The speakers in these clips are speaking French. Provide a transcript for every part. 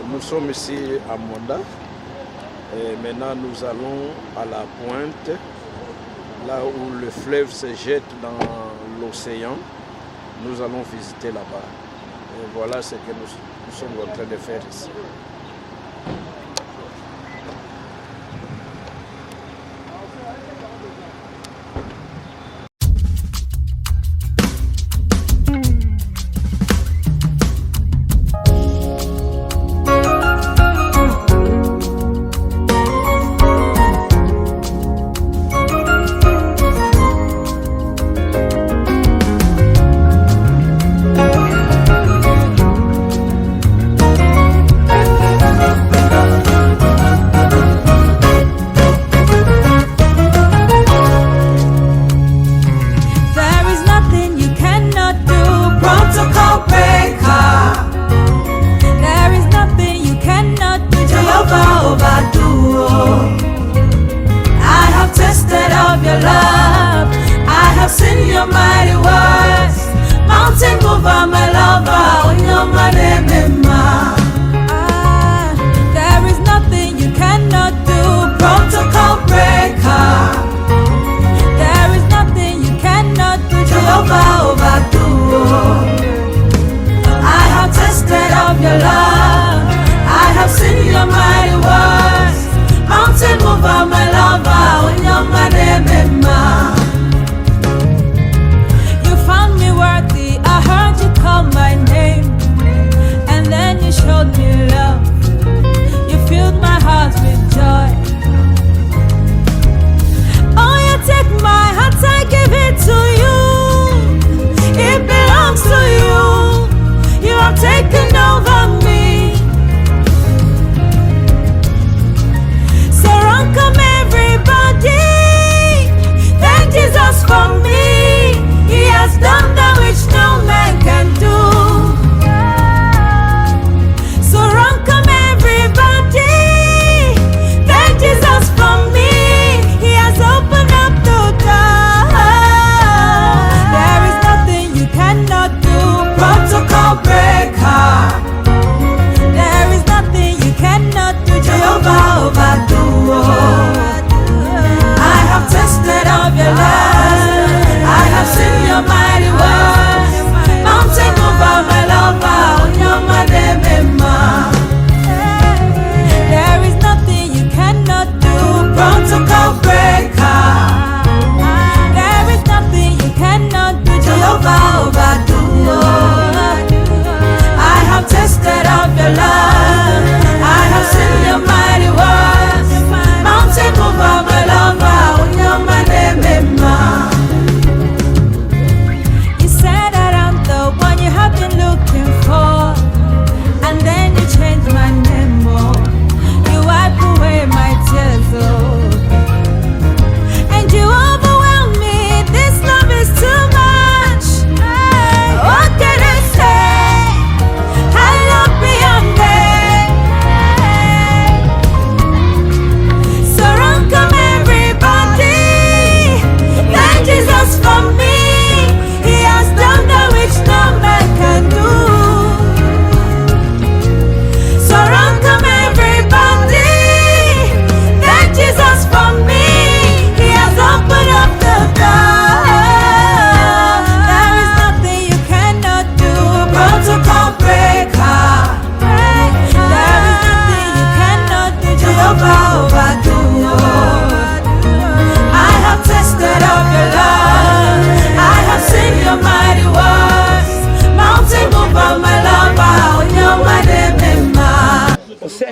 Nous sommes ici à Monda et maintenant nous allons à la pointe, là où le fleuve se jette dans l'océan. Nous allons visiter là-bas. Et voilà ce que nous sommes en train de faire ici.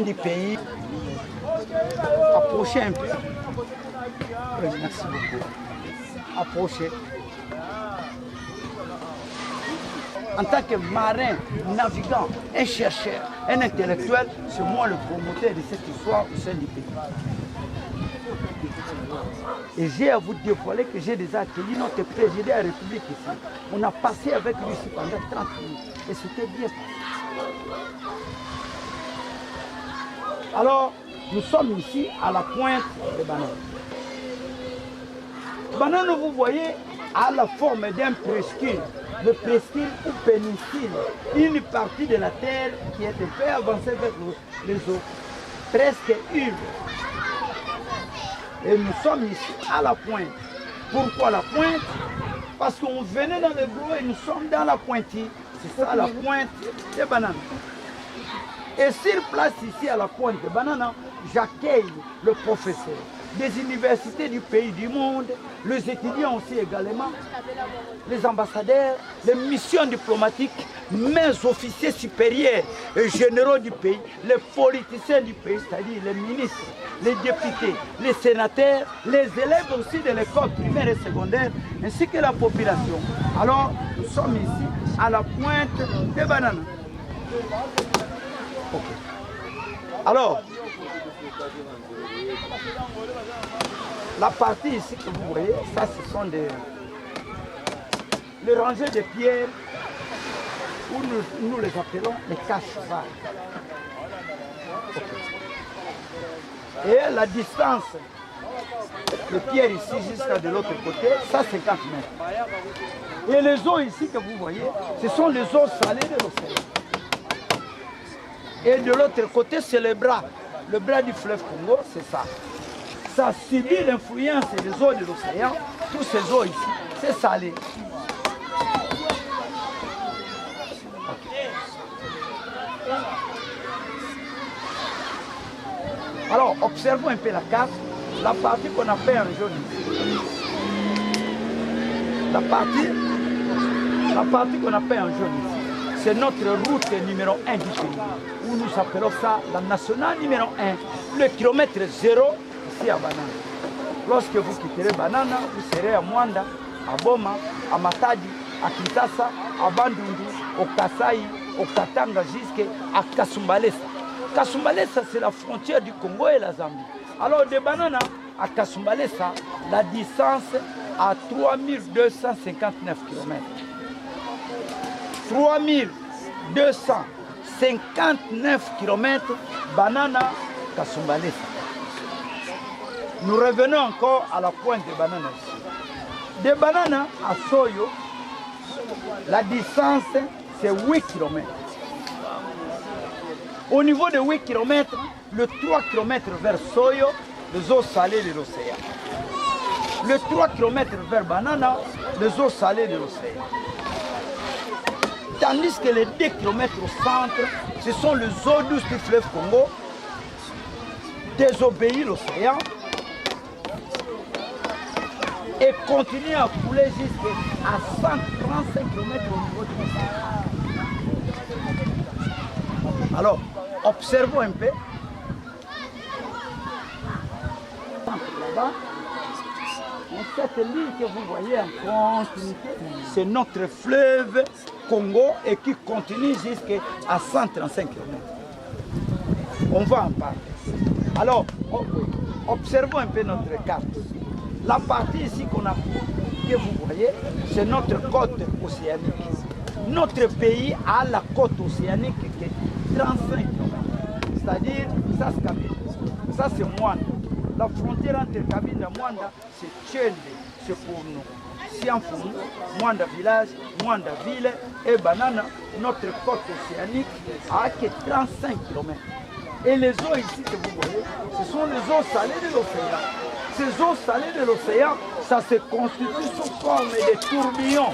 Du pays, approchez un peu. Merci beaucoup. Approchez. En tant que marin, navigant, un chercheur, un intellectuel, c'est moi le promoteur de cette histoire au sein du pays. Et j'ai à vous dévoiler que j'ai déjà accueilli notre président de la République ici. On a passé avec lui ici pendant 30 minutes et c'était bien passé. Alors, nous sommes ici à la pointe des bananes. Banane, vous voyez, a la forme d'un presqu'île. Le presqu'île ou péninsule, une partie de la terre qui est un peu avancée vers les eaux, presque une. Et nous sommes ici à la pointe. Pourquoi la pointe? Parce qu'on venait dans le gros et nous sommes dans la pointille. C'est ça la pointe des bananes. Et sur place ici à la pointe des bananes, j'accueille le professeur des universités du pays du monde, les étudiants aussi également, les ambassadeurs, les missions diplomatiques, mes officiers supérieurs et généraux du pays, les politiciens du pays, c'est-à-dire les ministres, les députés, les sénateurs, les élèves aussi de l'école primaire et secondaire, ainsi que la population. Alors, nous sommes ici à la pointe des bananes. Okay. Alors, la partie ici que vous voyez, ça ce sont les rangées de pierres où nous les appelons les caches-vagues. Okay. Et la distance de pierres ici jusqu'à de l'autre côté, ça 50 mètres. Et les eaux ici que vous voyez, ce sont les eaux salées de l'océan. Et de l'autre côté, c'est le bras du fleuve Congo, c'est ça. Ça subit l'influence des eaux de l'océan. Toutes ces eaux ici, c'est salé. Okay. Alors, observons un peu la carte. La partie qu'on appelle en jaune ici. La partie qu'on appelle en jaune ici, c'est notre route numéro 1 du pays, où nous appelons ça la nationale numéro 1, le kilomètre 0 ici à Banana. Lorsque vous quitterez Banana, vous serez à Mwanda, à Boma, à Matadi, à Kinshasa, à Bandundu, au Kasai, au Katanga jusqu'à Kasumbalesa. Kasumbalesa, c'est la frontière du Congo et la Zambie. Alors de Banana à Kasumbalesa, la distance à 3259 km. 3259 km, Banana, Kasumbalesa. Nous revenons encore à la pointe de Banana ici. De Banana à Soyo, la distance c'est 8 km. Au niveau de 8 km, le 3 km vers Soyo, les eaux salées de l'océan. Le 3 km vers Banana, les eaux salées de l'océan. Tandis que les 2 km au centre, ce sont les eaux douces du fleuve Congo, désobéir l'océan et continuer à couler jusqu'à 135 km au niveau de l'océan. Alors, observons un peu. Là-bas, cette ligne que vous voyez en continuité, c'est notre fleuve Congo et qui continue jusqu'à 135 km. On va en parler. Alors, observons un peu notre carte. La partie ici que vous voyez, c'est notre côte océanique. Notre pays a la côte océanique qui est 35 km. C'est-à-dire, ça c'est Kabinda. Ça c'est Mwanda. La frontière entre Kabinda et Mwanda, c'est Tchende, c'est pour nous. Sianfoumou, Mwanda village, Mwanda ville et Banana, notre côte océanique a que 35 km. Et les eaux ici que vous voyez, ce sont les eaux salées de l'océan. Ces eaux salées de l'océan, ça se constitue sous forme de tourbillons.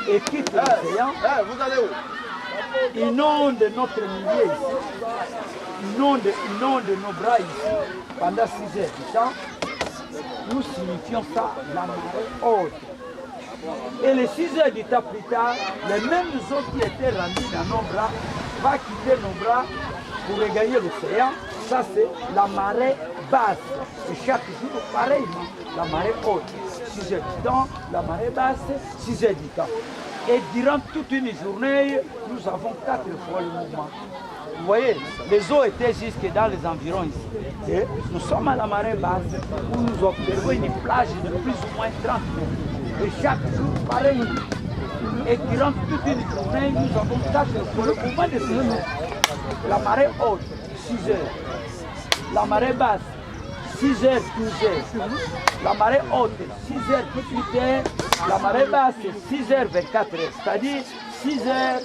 Et quitte l'océan, inonde notre milieu ici, inonde nos bras ici pendant 6 heures du temps. Nous signifions ça la marée haute. Et les 6 heures du temps plus tard, les mêmes eaux qui étaient rendues dans nos bras vont quitter nos bras pour regagner l'océan. Ça c'est la marée basse. Et chaque jour, pareillement, la marée haute. 6 heures du temps, la marée basse, 6 heures du temps. Et durant toute une journée, nous avons 4 fois le mouvement. Vous voyez, les eaux étaient jusque dans les environs ici. Et nous sommes à la marée basse où nous observons une plage de plus ou moins 30 mètres. Et chaque jour, pareil. Et durant toute une journée, nous avons 4 fois le mouvement de 6 heures. La marée haute, 6 heures. La marée basse, 6h, 12h. La marée haute, 6h, 18h. La marée basse, 6h, 24h. C'est-à-dire 6h,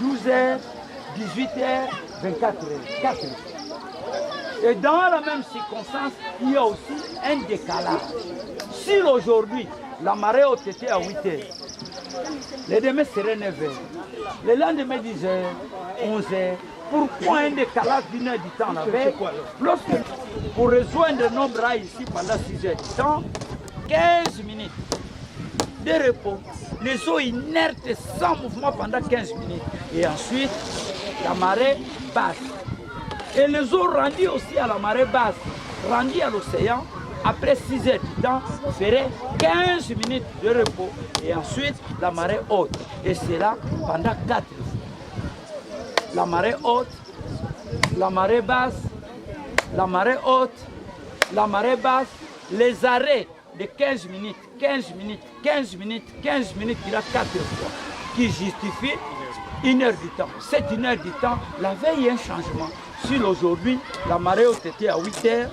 12h, 18h, 24h. 4 heures. Et dans la même circonstance, il y a aussi un décalage. Si aujourd'hui, la marée haute était à 8 heures, le demain serait 9 heures, le lendemain 10 heures, 11 heures. Pourquoi un décalage d'une heure du temps la veille? Lorsque, pour rejoindre nos bras ici pendant 6 heures du temps, 15 minutes de repos, les eaux inertes sans mouvement pendant 15 minutes. Et ensuite, la marée basse. Et les eaux rendues aussi à la marée basse, rendues à l'océan, après 6 heures du temps, ferait 15 minutes de repos. Et ensuite, la marée haute. Et c'est là pendant 4 jours. La marée haute, la marée basse, la marée haute, la marée basse, les arrêts de 15 minutes, 15 minutes, 15 minutes, 15 minutes, il y a 4 fois, qui justifient 1 heure du temps. Cette 1 heure du temps, la veille, il y a un changement. Si aujourd'hui, la marée haute était à 8 heures,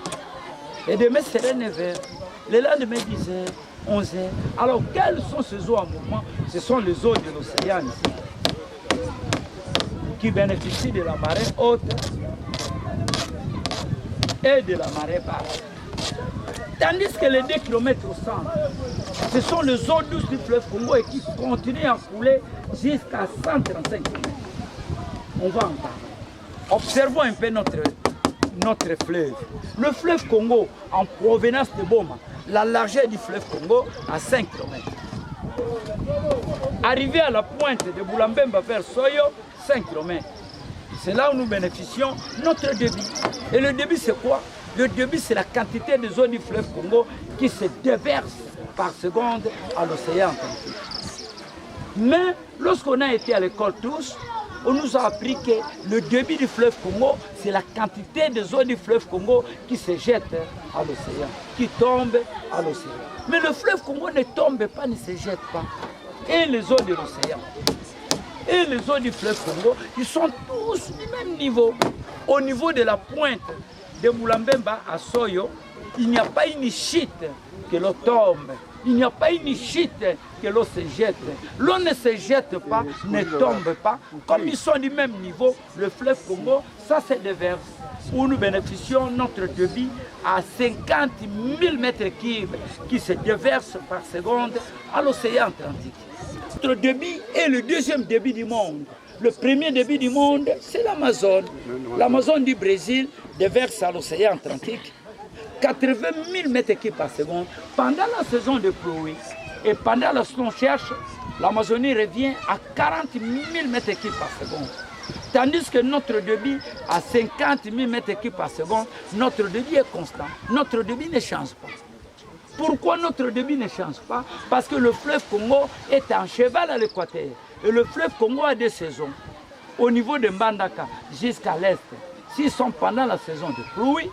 et demain serait 9 heures, le lendemain 10 heures, 11 heures. Alors, quelles sont ces eaux en mouvement? Ce sont les eaux de l'océan ici, qui bénéficient de la marée haute et de la marée basse. Tandis que les 2 km au centre, ce sont les eaux douces du fleuve Congo et qui continuent à couler jusqu'à 135 km. On va entendre. Observons un peu notre fleuve. Le fleuve Congo, en provenance de Boma, la largeur du fleuve Congo à 5 km. Arrivé à la pointe de Boulambemba vers Soyo, 5 km. C'est là où nous bénéficions notre débit. Et le débit, c'est quoi? Le débit, c'est la quantité de eau du fleuve Congo qui se déverse par seconde à l'océan Atlantique. Mais lorsqu'on a été à l'école tous, on nous a appris que le débit du fleuve Congo, c'est la quantité de eau du fleuve Congo qui se jette à l'océan, qui tombe à l'océan. Mais le fleuve Congo ne tombe pas, ne se jette pas. Et les eaux de l'océan et les eaux du fleuve Congo, ils sont tous du même niveau. Au niveau de la pointe de Boulambemba à Soyo, il n'y a pas une chute que l'eau tombe. Il n'y a pas une chute que l'eau se jette. L'eau ne se jette pas, ne tombe pas. Comme ils sont du même niveau, le fleuve Congo, ça se déverse. Où nous bénéficions notre débit à 50 000 mètres cubes qui se déversent par seconde à l'océan Atlantique. Notre débit est le deuxième débit du monde. Le premier débit du monde, c'est l'Amazone. L'Amazone du Brésil déverse à l'océan Atlantique 80 000 mètres cubes par seconde pendant la saison de pluie. Et pendant la saison cherche, l'Amazonie revient à 40 000 mètres cubes par seconde. Tandis que notre débit à 50 000 mètres cubes par seconde, notre débit est constant. Notre débit ne change pas. Pourquoi notre débit ne change pas? Parce que le fleuve Congo est en cheval à l'équateur. Et le fleuve Congo a des saisons. Au niveau de Mbandaka jusqu'à l'est, s'ils sont pendant la saison de pluie,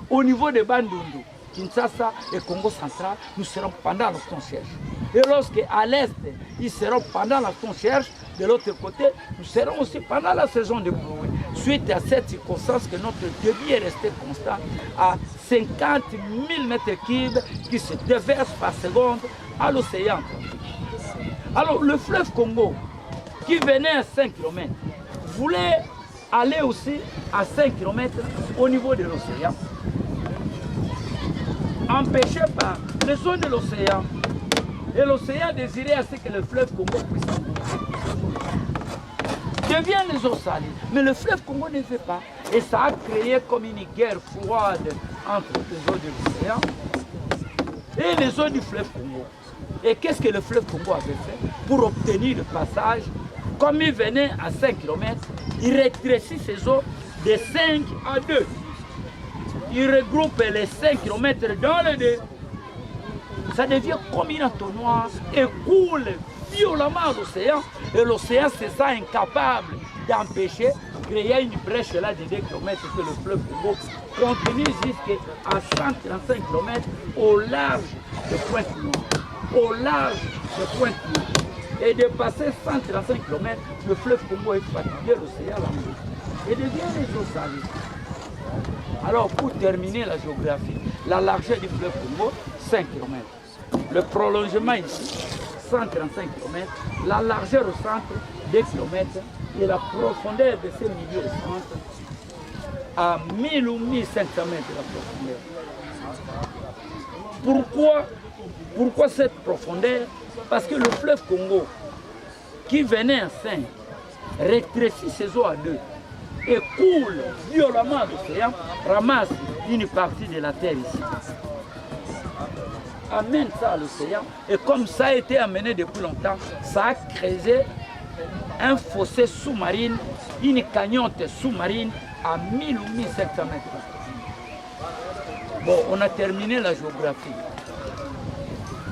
au niveau de Bandundu, Kinshasa et Congo central, nous serons pendant la cherche. Et lorsque à l'est, ils seront pendant la cherche, de l'autre côté, nous serons aussi pendant la saison de pluie. Suite à cette circonstance que notre débit est resté constant à 50 000 mètres cubes qui se déversent par seconde à l'océan Atlantique. Alors le fleuve Congo, qui venait à 5 km, voulait aller aussi à 5 km au niveau de l'océan. Empêché par les eaux de l'océan. Et l'océan désirait à ce que le fleuve Congo puisse devient les eaux salées. Mais le fleuve Congo ne fait pas. Et ça a créé comme une guerre froide entre les eaux de l'océan et les eaux du fleuve Congo. Et qu'est-ce que le fleuve Congo avait fait pour obtenir le passage? Comme il venait à 5 km, il rétrécit ses eaux de 5 à 2. Il regroupe les 5 km dans le 2. Ça devient comme une entonnoir et coule violemment à l'océan. Et l'océan se sent incapable d'empêcher, créer une brèche là de 2 km que le fleuve Congo continue jusqu'à 135 km au large de Pointe-Noire. Au large de Pointe-Noire. Et de passer 135 km, le fleuve Congo est fatigué, l'océan là et devient les eaux salées. Alors, pour terminer la géographie, la largeur du fleuve Congo, 5 km. Le prolongement ici, 135 km. La largeur au centre, 2 km. Et la profondeur de ces milieux au centre, à 1000 ou 1500 mètres de la profondeur. Pourquoi cette profondeur? Parce que le fleuve Congo, qui venait à 5, rétrécit ses eaux à 2 et coule violemment à l'océan, ramasse une partie de la terre ici, amène ça à l'océan, et comme ça a été amené depuis longtemps, ça a créé un fossé sous-marin, une cagnotte sous-marine à 1000 ou 1500 mètres. Bon, on a terminé la géographie.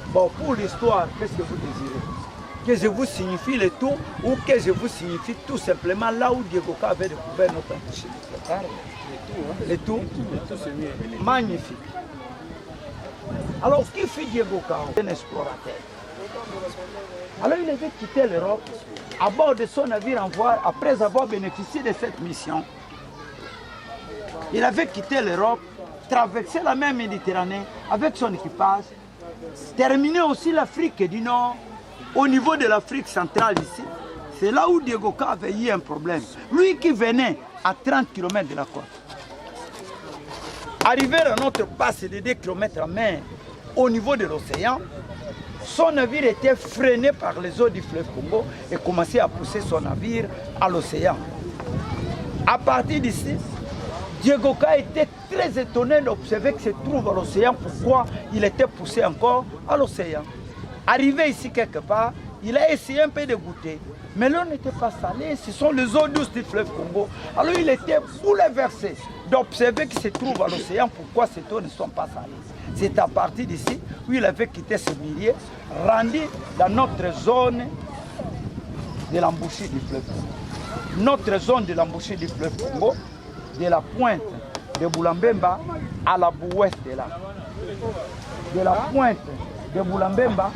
Bon, pour l'histoire, qu'est-ce que vous désirez? Que je vous signifie le tout ou que je vous signifie tout simplement là où Diego Ka avait découvert notre embouchure? Le tout, c'est mieux. Magnifique. Alors, qui fit Diego Ka? Un explorateur. Alors, il avait quitté l'Europe à bord de son navire en voile après avoir bénéficié de cette mission. Il avait quitté l'Europe, traversé la mer Méditerranée avec son équipage, terminé aussi l'Afrique du Nord, au niveau de l'Afrique centrale ici. C'est là où Diego Ka avait eu un problème. Lui qui venait à 30 km de la côte. Arrivé à notre passe de 2 km en mer, au niveau de l'océan, son navire était freiné par les eaux du fleuve Congo et commençait à pousser son navire à l'océan. À partir d'ici, Diego Ka était très étonné d'observer que se trouve à l'océan. Pourquoi il était poussé encore à l'océan? Arrivé ici quelque part, il a essayé un peu de goûter. Mais l'eau n'était pas salée, ce sont les eaux douces du fleuve Congo. Alors il était bouleversé d'observer qu'il se trouve à l'océan. Pourquoi ces eaux ne sont pas salées? C'est à partir d'ici où il avait quitté ce milieu, rendu dans notre zone de l'embouchure du fleuve Congo. Notre zone de l'embouchure du fleuve Congo, de la pointe de Boulambemba à la bououest de là. De la pointe de Boulambemba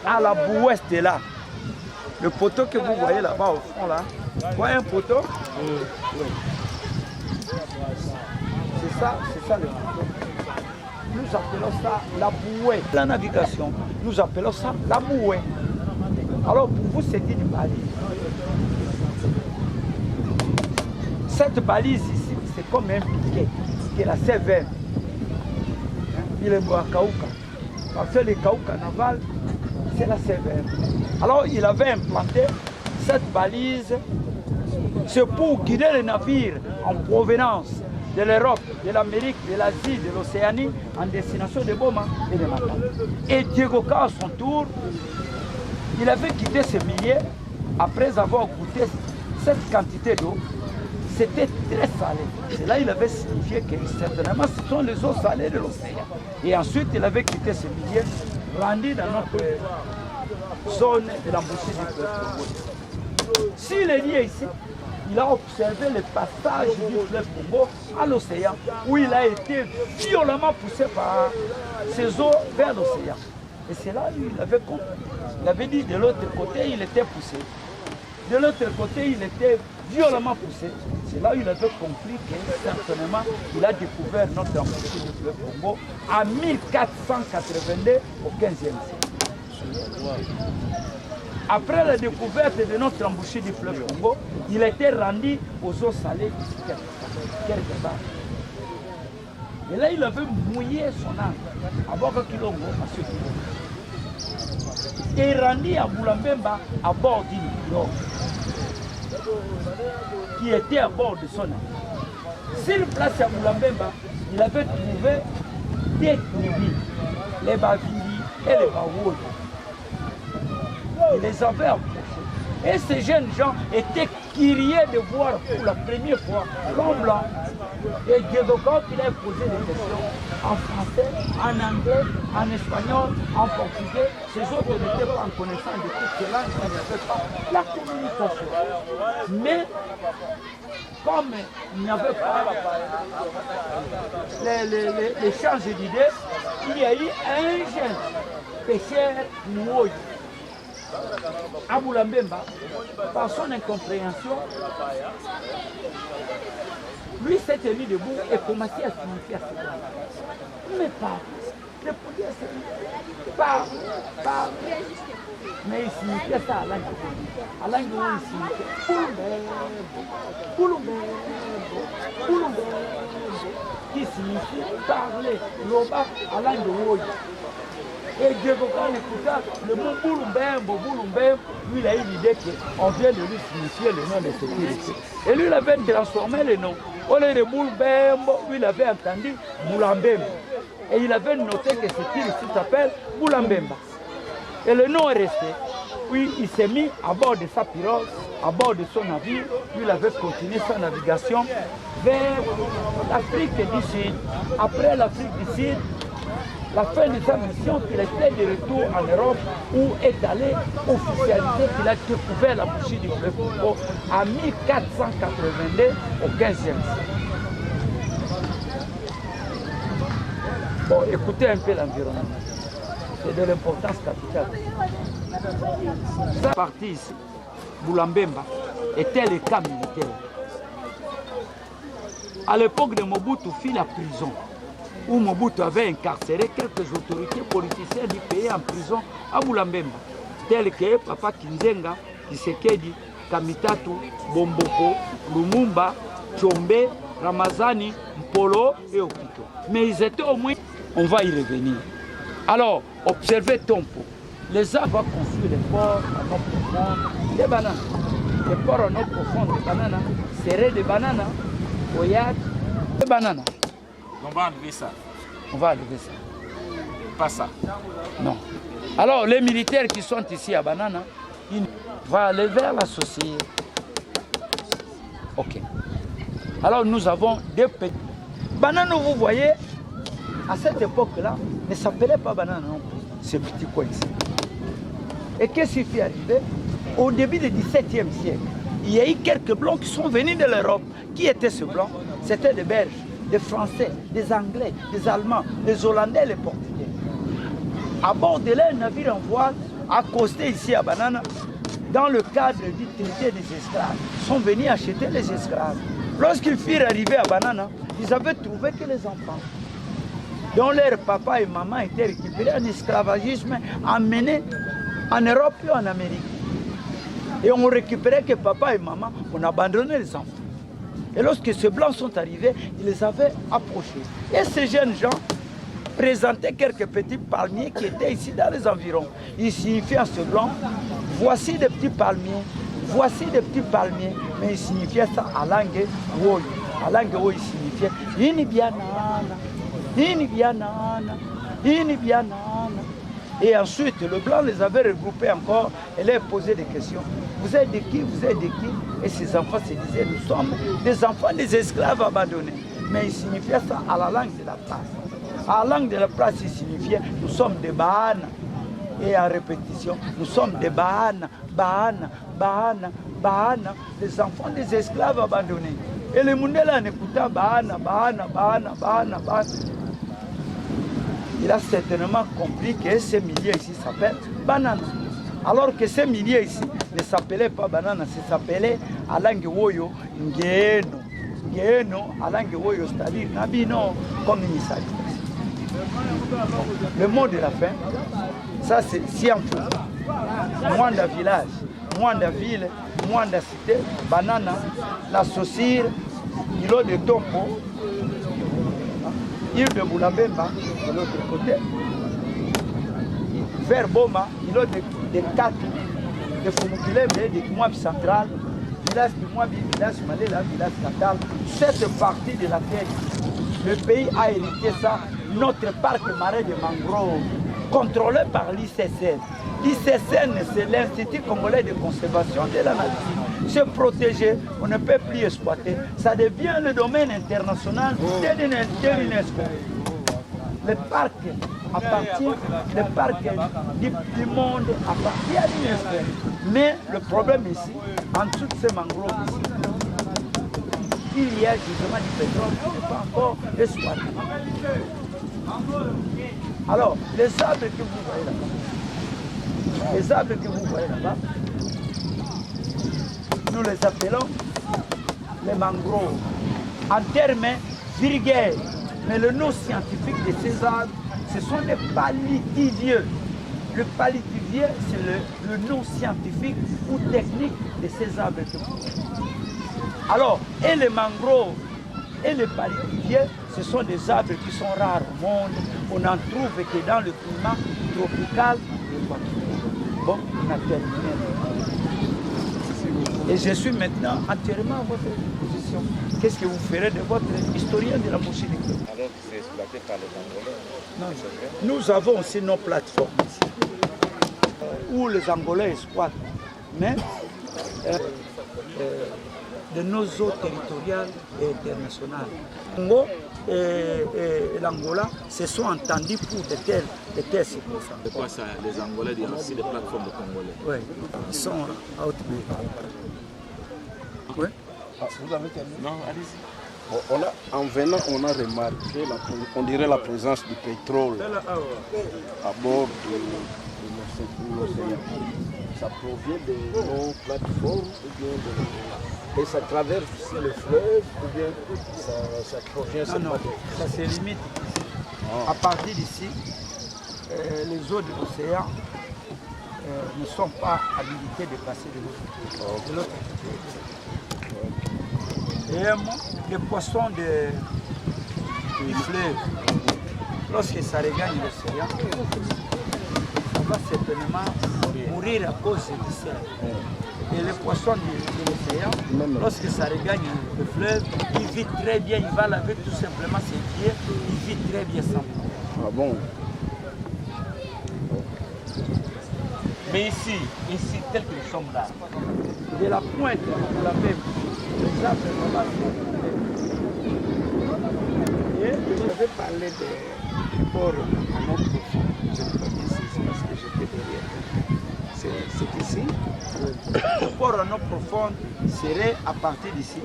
à la bououest de là. Le poteau que vous voyez là-bas au fond là, vous voyez un poteau? Oui. C'est ça le poteau. Nous appelons ça la bouée. La navigation, nous appelons ça la bouée. Alors pour vous, c'est une balise. Cette balise ici, c'est comme un piquet qui est la sévère. Il est à Kaouka. Parce que les Kaouka navals, c'est la sévère. Alors il avait implanté cette balise, c'est pour guider les navires en provenance de l'Europe, de l'Amérique, de l'Asie, de l'Océanie, en destination de Boma et de Matam. Et Diego Ka, à son tour, il avait quitté ce milieu après avoir goûté cette quantité d'eau. C'était très salé. Et là, il avait signifié que certainement, ce sont les eaux salées de l'océan. Et ensuite, il avait quitté ce milieu, rendu dans notre zone de l'embouchure du fleuve Congo. S'il est lié ici, il a observé le passage du fleuve Congo à l'océan, où il a été violemment poussé par ces eaux vers l'océan. Et c'est là où il avait compris. Il avait dit de l'autre côté, il était poussé. De l'autre côté, il était violemment poussé. C'est là où il avait compris que certainement, il a découvert notre embouchure du fleuve Congo en 1482 au 15e siècle. Après la découverte de notre embouchure du fleuve Congo, il était rendu aux eaux salées ici quelque part. Et là, il avait mouillé son âme à Boka Kilongo, à ce Kilongo. Et rendu à Boulambemba à bord d'une pirogue qui était à bord de son âme. Sur place à Boulambemba, il avait trouvé des tribus, les Bavili et les Bawouli. Il les avait approchés. Et ces jeunes gens étaient curieux de voir pour la première fois l'homme blanc. Et Diego Ka, il a posé des questions en français, en anglais, en espagnol, en portugais. Ces autres n'étaient pas en connaissance de toutes ces langues, ils n'avaient pas la communication. Mais comme il n'y avait pas l'échange d'idées, il y a eu un jeune pêcheur Mououi à Boulambemba, par son incompréhension, Lui s'est tenu debout et commençait à signifier à ce blanc. Mais pas. Répondez à ce blanc. Pas. Mais il signifiait ça à langue. À langue, il signifiait Pulumbe. Qui signifie parler. Loba à langue woy. Et Dieu, quand il écouta le mot Bulumbembo, lui il a eu l'idée qu'on vient de lui signifier le nom de sécurité. Et lui il avait transformé le nom. Au lieu de Bulumbembo, lui il avait entendu Boulambembo. Et il avait noté que sécurité s'appelle Boulambemba. Et le nom est resté. Puis il s'est mis à bord de sa pirogue, à bord de son navire. Puis il avait continué sa navigation vers l'Afrique du Sud. Après l'Afrique du Sud, la fin de sa mission, qu'il était de retour en Europe, où est allé officialiser qu'il a découvert la bouchée du fleuve Congo en 1482 au 15e siècle. Bon, écoutez un peu l'environnement. C'est de l'importance capitale. Cette partie ici, Boulambemba, était le camp militaire. À l'époque de Mobutu, fit la prison, où Mobutu avait incarcéré quelques autorités politiciennes du pays en prison à Boulambemba, tels que Papa Kinzenga, Tshisekedi, Kamitatu, Bomboko, Lumumba, Tshombe, Ramazani, Mpolo et Okito. Mais ils étaient au moins, on va y revenir. Alors, observez Tompo. Les arbres vont construire les ports en eau profonde, des bananes. Les ports en eau profonde, des bananes, serrés des bananes, Oyak, des bananes. On va enlever ça. On va enlever ça. Pas ça. Non. Alors, les militaires qui sont ici à Banana, ils vont aller vers la société. Ok. Alors, nous avons deux petits. Banana, vous voyez, à cette époque-là, ne s'appelait pas Banana non plus, ce petit coin ici. Et qu'est-ce qui fait arriver? Au début du XVIIe siècle, il y a eu quelques blancs qui sont venus de l'Europe. Qui étaient ces blancs? C'était des Belges, des Français, des Anglais, des Allemands, des Hollandais, les Portugais. À bord de leur navire en voile, accosté ici à Banana, dans le cadre du traité des esclaves, sont venus acheter les esclaves. Lorsqu'ils furent arrivés à Banana, ils avaient trouvé que les enfants, dont leurs papa et maman étaient récupérés en esclavagisme, emmenés en Europe et en Amérique. Et on récupérait que papa et maman, on abandonnait les enfants. Et lorsque ces blancs sont arrivés, ils les avaient approchés. Et ces jeunes gens présentaient quelques petits palmiers qui étaient ici dans les environs. Ils signifiaient à ces blancs, voici des petits palmiers, voici des petits palmiers. Mais ils signifiaient ça à langue woy. À langue woy, ils signifiaient Inibianana, Inibianana, Inibianana. Et ensuite, le blanc les avait regroupés encore et leur posait des questions. Vous êtes de qui? Vous êtes de qui? Et ces enfants se disaient, nous sommes des enfants des esclaves abandonnés. Mais il signifiait ça à la langue de la place. À la langue de la place, il signifiait, nous sommes des Bahana. Et en répétition, nous sommes des Bahana, Bahana, Bahana, Bahana, les enfants des esclaves abandonnés. Et les Mundela en écoutant Bahana, Bahana, Bahana, Bahana, Bahana, il a certainement compris que ce milieu ici s'appelle banane. Alors que ce milieu ici ne s'appelait pas banane, ça s'appelait à langue woyo ngeno. Ngeno à langue woyo, c'est-à-dire nabino comme il s'agit. Le mot de la fin, ça c'est Siamfou. Mwanda village, Mwanda ville, Mwanda cité, banana, la saucire, îlot de Tompo, île de Boulambemba, de l'autre côté, vers Boma, îlot de Kati, de Fumukilembe, de Mouabi central, village de Mouabi, village Malela, village Katal, cette partie de la terre. Le pays a hérité ça, notre parc marin de mangroves, contrôlé par l'ICCN. L'ICCN, c'est l'Institut congolais de conservation de la nature. Se protéger, on ne peut plus exploiter. Ça devient le domaine international de l'UNESCO. Le parc appartient, le parc du monde appartient à l'UNESCO. Mais le problème ici, en toutes ces mangroves ici, il y a justement du pétrole qui n'est pas encore exploité. Alors, les arbres que vous voyez là-bas, nous les appelons les mangroves. en termes vulgaires. Mais le nom scientifique de ces arbres, ce sont les palétuvieux. Le palétuvier, c'est le nom scientifique ou technique de ces arbres. Alors, et les mangroves et les palétuviers, ce sont des arbres qui sont rares au monde. On n'en trouve que dans le climat tropical. Bon, on a terminé. Et je suis maintenant entièrement à votre disposition. Qu'est-ce que vous ferez de votre historien de la Bouchine? Alors, c'est exploité par les Angolais. Non. Nous avons aussi nos plateformes ici, où les Angolais exploitent, mais de nos eaux territoriales et internationales. Congo et l'Angola se sont entendus pour de telles circonstances. C'est quoi ça? Les Angolais disent aussi des plateformes de Congolais. Oui, ils sont à haute mer. Oui. Ah, vous avez terminé? Non, allez-y. Bon, en venant, on a remarqué, on dirait la présence du pétrole à bord de l'océan. Ça provient de nos plateformes ou bien et ça traverse aussi le fleuve ou bien ça provient... Non, ça se limite. À partir d'ici, les eaux de l'océan ne sont pas habilitées de passer de l'autre côté. Et les poissons du fleuve, lorsque ça regagne l'océan, ça va certainement mourir à cause du sel. Et les poissons de l'océan, lorsque ça regagne le fleuve, ils vivent très bien, il va laver tout simplement ses pieds, ils vivent très bien sans. Ah bon? Mais ici, tel que nous sommes là, de la pointe de la même, les arbres là-bas. Et je vais parler du port à notre profond. Je ne peux pas dire ici parce que j'étais derrière. C'est ici. Le port à notre profond serait à partir d'ici.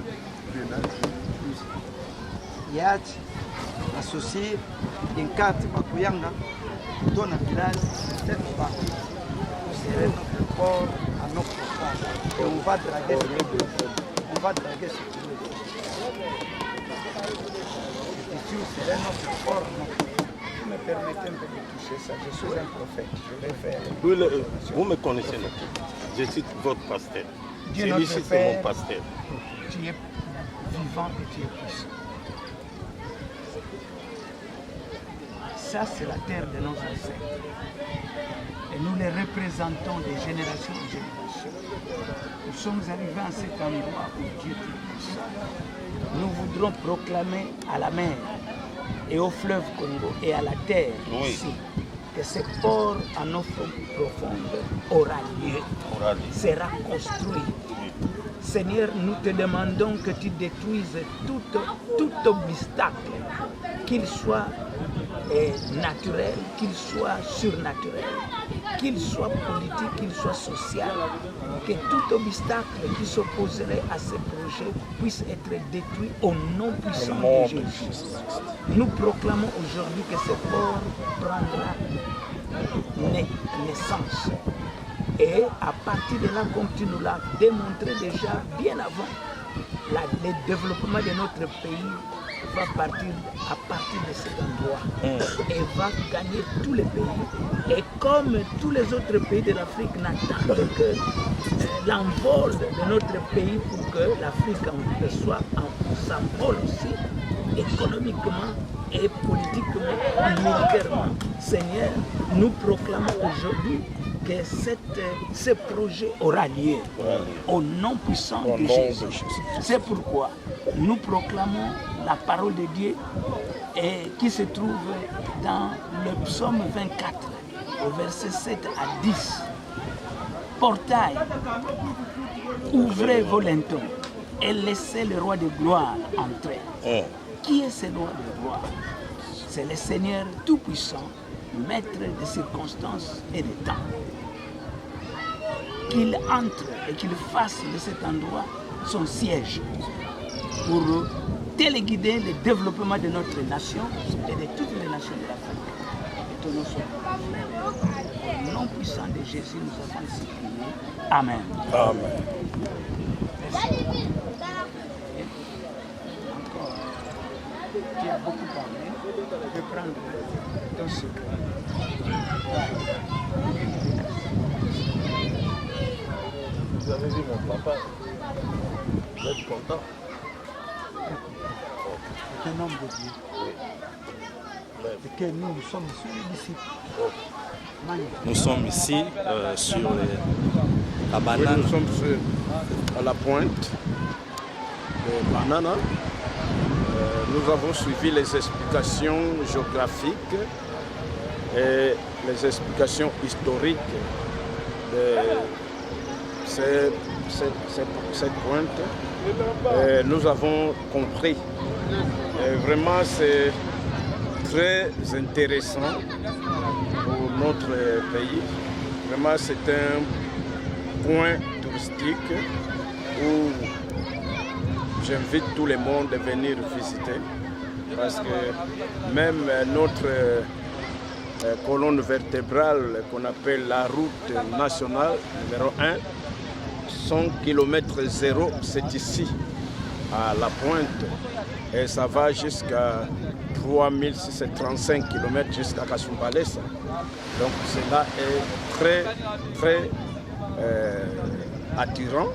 Yacht, associé, Inkati, Bakuyanga, dans le village, cette partie serait notre port à notre profond. Et on va draguer ce qui on va draguer ce qui ici serait notre port. Vous me permettez un peu de toucher ça, je suis un prophète, je vais faire... Vous me connaissez, je suis votre pasteur. Celui-ci, c'est mon pasteur. Tu es vivant et tu es puissant. Ça, c'est la terre de nos ancêtres. Et nous les représentons des générations en générations. Nous sommes arrivés à cet endroit où Dieu est puissant. Nous voudrons proclamer à la mer et au fleuve Congo et à la terre ici que ce port à nos profondeurs aura lieu, sera construit. Seigneur, nous te demandons que tu détruises tout obstacle, qu'il soit naturel, qu'il soit surnaturel, qu'il soit politique, qu'il soit social, que tout obstacle qui s'opposerait à ces projets puisse être détruit au nom puissant de Jésus. Nous proclamons aujourd'hui que ce port prendra naissance. Et à partir de là, comme tu nous l'as démontré déjà bien avant, le développement de notre pays va partir à partir de cet endroit et va gagner tous les pays. Et comme tous les autres pays de l'Afrique n'attendent que l'envol de notre pays pour que l'Afrique s'envole aussi, économiquement et politiquement, militairement. Seigneur, nous proclamons aujourd'hui que ce projet aura lieu au nom puissant de Jésus. C'est pourquoi nous proclamons la parole de Dieu qui se trouve dans le psaume 24, au verset 7 à 10. Portail, ouvrez vos lintons et laissez le roi de gloire entrer. Qui est ce roi de gloire? C'est le Seigneur Tout-Puissant, maître des circonstances et des temps. Qu'il entre et qu'il fasse de cet endroit son siège pour téléguider le développement de notre nation et de toutes les nations de l'Afrique. Et ton nom soit au nom puissant de Jésus, nous avons ici prié. Amen. Amen. Merci. Encore. Tu as beaucoup parlé. Je vais prendre ton secret. Vous avez vu mon papa? Vous êtes content? C'est un homme de Dieu. Oui. Et que nous sommes sur les disciples. Magnifique. Nous sommes ici sur la Oui, banane. nous sommes à la pointe de Banana. Nous avons suivi les explications géographiques et les explications historiques de cette pointe. Et nous avons compris. Et vraiment, c'est très intéressant pour notre pays. Vraiment, c'est un point touristique où j'invite tout le monde à venir visiter. Parce que même notre colonne vertébrale qu'on appelle la route nationale numéro 1, son kilomètre zéro, c'est ici, à la pointe. Et ça va jusqu'à 3635 km jusqu'à Kasumbalesa. Donc cela est très, très attirant.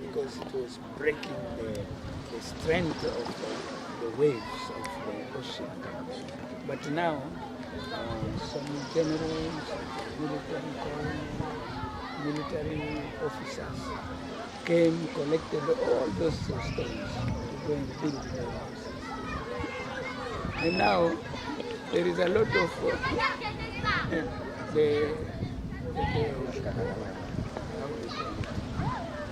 Because it was breaking the strength of the waves of the ocean. But now, some generals, military officers came, collected all those stones to go and build their houses. And now, there is a lot of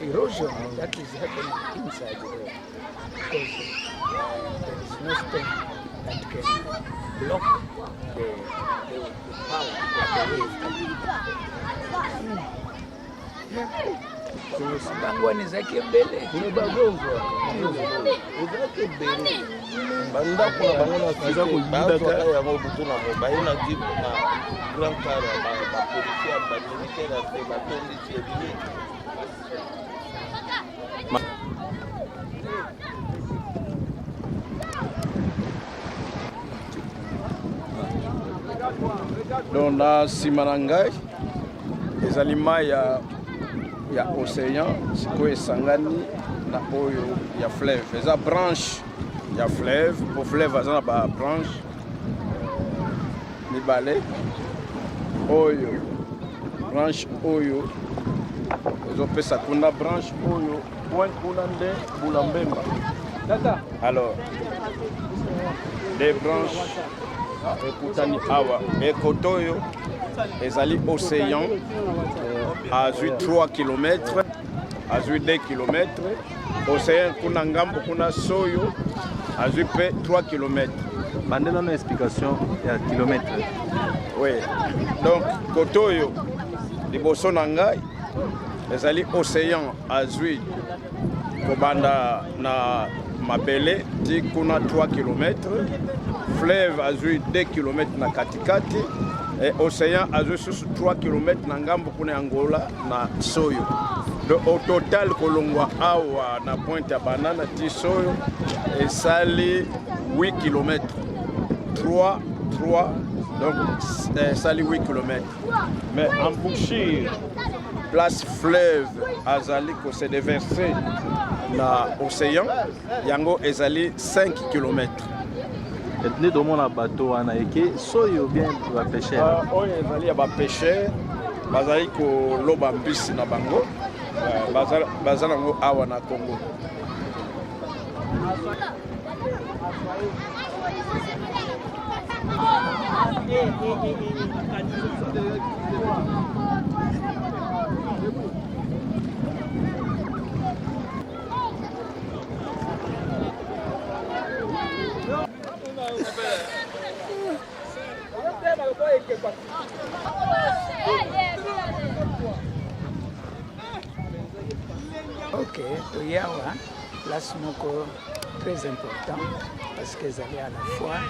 erosion that is happening inside the road because there is no stone that can block the power of the wave. Bangwani zake mbele ni bagongo zake mbele banda kuna bangona kaza kulinda kaya ya mobutu na mobaye na jibu na grand car ba policier ba militaire na ba tondi tiebili. Donc na Simanangai, les aliments ya océan, siko esangani na oyo ya fleuve. Eza branche ya fleuve, pour fleuve aza na ba branche mibale. Oyo branche oyo ezopesa kuna branche oyo point kuna nde Bulambemba. Alors les branches ekutani awa ekoto oyo ezali océan azwi 3 km azwi 2 km océan kuna ngambo kuna soyo azwi pe 3 km. Bandela na explication ya kilomètre. Oui. Donc koto oyo liboso na ngai ezali océan azwi kobanda na mabele ti kuna 3 km, fleuve azwi 2 km na katikati et océan azwi susu 3 km na ngambo kuna Angola na soyo. Donc au total kolongwa awa na pointe ya Banana ti soyo esali 8 km. 3 donc esali 8 km. Mais embouchure place fleuve azali ko se déverser na océan yango ezali 5 km. Etni domona bateau wana eke soyo bien ba pêcheur. Oyo ezali ya ba pêcheur bazali ko loba mbisi na bango bazali nango awa na Congo. Ok, toyawa place moko très important parce qu'ils allaient à la fois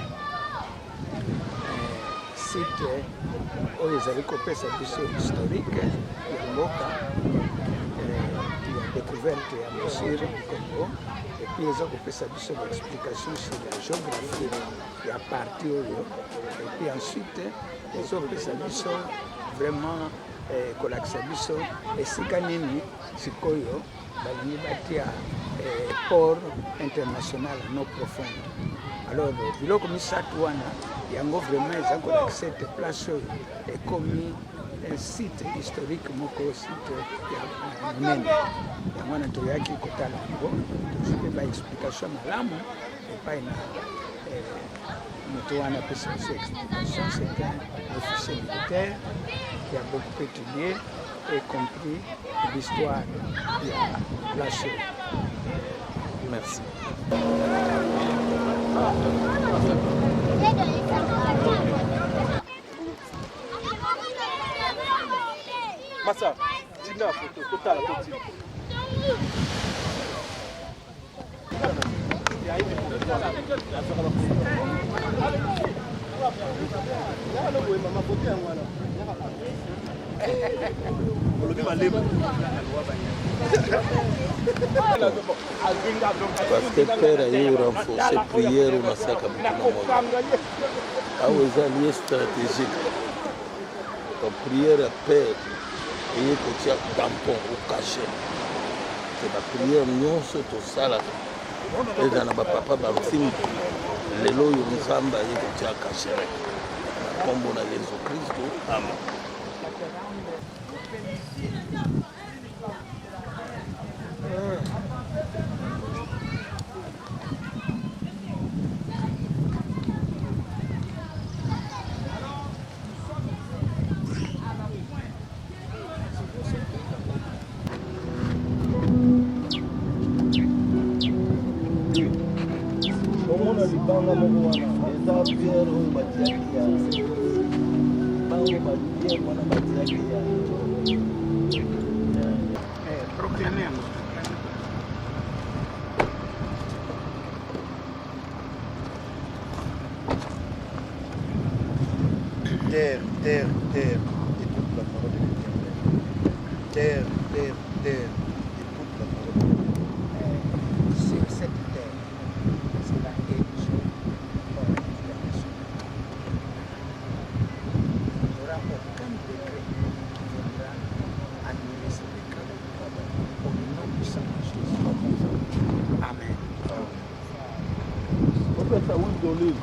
site oyo ezali kopesa biso historique ya mboka ya découverte ya mosir du Congo et puis eza kopesa biso l'explication sur la géographie ya parti oyo et puis ensuite ezopesa biso vraiment kolakisa biso esika nini sikoyo balingi batia port international no profonde. Alors biloko misatu wana yango vraiment eza kolakisa ete place oyo ekomi un site historique moko site ya monene yango wana toyaki kotala yango tozwi ba explication malamu epai na moto wana apesa biso explication. C'est un officier militaire qui a beaucoup étudié et compris l'histoire de la place. Merci. Massa, tina photo, total photo. Parce que père a eu renforcé prière au massacre awa eza lieu stratégique ka prière ya père eye kotia tampon okache ke baprière nyonso tosalaka eza na bapapa bamfimbi lelo oyo nzambe aye kotia kashe na nkombo na yesu kristo amen. omona libanga moko wana eza pierre oyo batiaki ya bango bapierre wana batiaki ya Proclamé yango terre, terre, terre, écoute la parole de l'Éternel. Terre, terre, terre, écoute la parole de l'Éternel. sur cette terre, c'est la guérison pour la nation. Il n'y aura aucun décret qui viendra annuler ce décret. Au nom puissant de Jésus. Amen. opesa windo lili